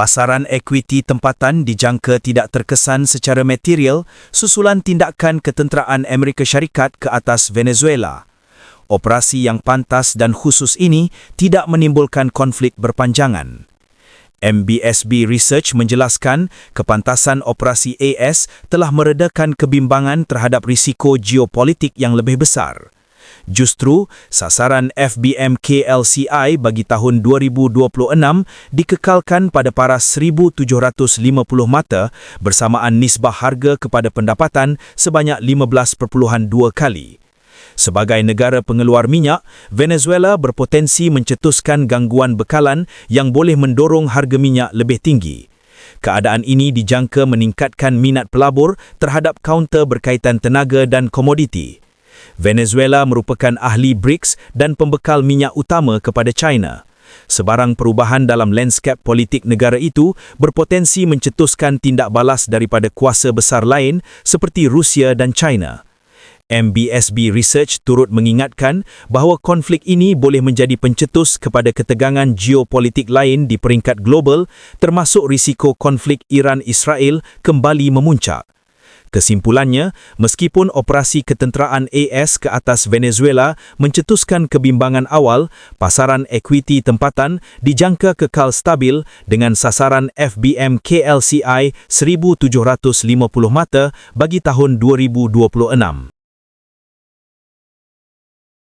Pasaran ekuiti tempatan dijangka tidak terkesan secara material susulan tindakan ketenteraan Amerika Syarikat ke atas Venezuela. Operasi yang pantas dan khusus ini tidak menimbulkan konflik berpanjangan. MBSB Research menjelaskan kepantasan operasi AS telah meredakan kebimbangan terhadap risiko geopolitik yang lebih besar. Justru, sasaran FBM KLCI bagi tahun 2026 dikekalkan pada paras 1,750 mata bersamaan nisbah harga kepada pendapatan sebanyak 15.2 kali. Sebagai negara pengeluar minyak, Venezuela berpotensi mencetuskan gangguan bekalan yang boleh mendorong harga minyak lebih tinggi. Keadaan ini dijangka meningkatkan minat pelabur terhadap kaunter berkaitan tenaga dan komoditi. Venezuela merupakan ahli BRICS dan pembekal minyak utama kepada China. Sebarang perubahan dalam lanskap politik negara itu berpotensi mencetuskan tindak balas daripada kuasa besar lain seperti Rusia dan China. MBSB Research turut mengingatkan bahawa konflik ini boleh menjadi pencetus kepada ketegangan geopolitik lain di peringkat global, termasuk risiko konflik Iran-Israel kembali memuncak. Kesimpulannya, meskipun operasi ketenteraan AS ke atas Venezuela mencetuskan kebimbangan awal, pasaran ekuiti tempatan dijangka kekal stabil dengan sasaran FBM KLCI 1,750 mata bagi tahun 2026.